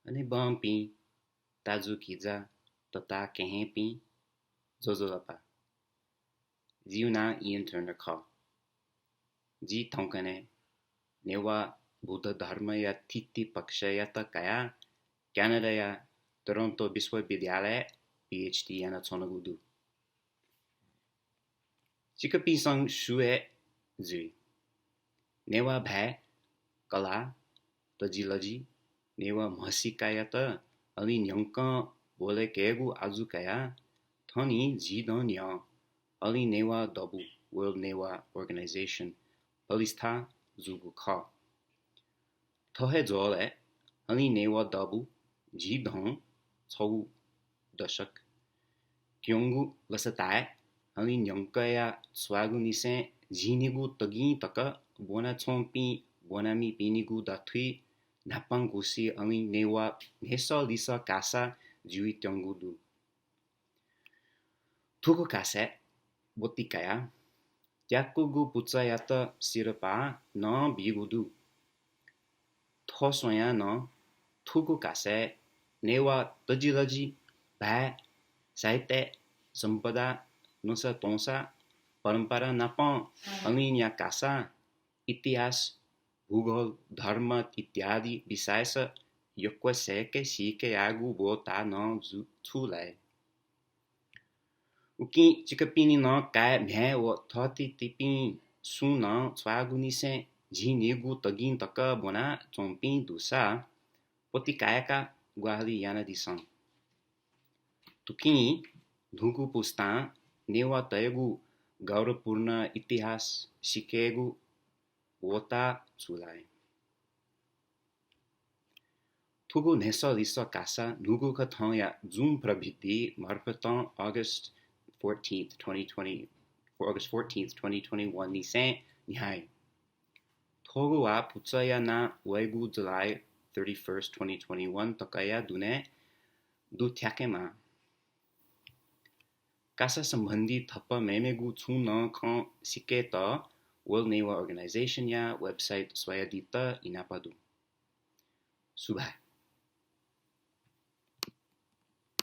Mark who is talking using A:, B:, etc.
A: Ani bom pi, tazu kiza, tota kehen pi, zozo lapa. Ziuna Ian Turner call. Ji tonkane, newa Buddha Dharma ya Titi Paksha ya Takaya, Canada ya Toronto Biswavidyalaya, PhD yana Tsonagudu. Chikapi sang shue zui. Newa bhai, kala, tajilaji, newa mhasikaya ta, ali nyangka bole kegu azukaya, thani jidan ya, ali newa dabu, World Newa Organization, palistha zugu ka. Thohe zole, ali newa dabu, jidan, chau dashak, kyungu lasatai, ali nyangkaya swagu nisen, jinigu tagi taka, bona chompi, bonami pinigu datui, napang kusi ali newa nesa lisa kasa, jui tyongudu. Tuku kase, botikaya, Yakugu putsayata sirapa na bigudu. Thosoya na tuku kase, newa tajilaji, bhai, saite, sampada, nusa tonsa, परंपरा नापा अलिन्या कासा इतिहास भूगोल धर्म इत्यादि विषय से योक्व से के CK आगु बोता न छुलाय उकी चिकपिनी न काय भ्या व थति तिपी सु न स्वागुनी से झिनेगु तगिन तक बोना चोंपी दुसा पोति कायका ग्वाहली याना दिसं तुकी धुगु पुस्ता नेवा तयगु गौरवपूर्ण इतिहास सिकेगु वोता चुलाय थुगु नेसा लिसा कासा नुगु का या जूम प्रभिति मार्फतन August 14th 2021 निसे निहाय थोगु आ पुचया ना वेगु July 31st 2021 तकया दुने दु थ्याकेमा कासा सम्बन्धी थप मेमेगु छु न ख सिके त World Newa Organization या वेबसाइट स्वयदित इनापदु सुभा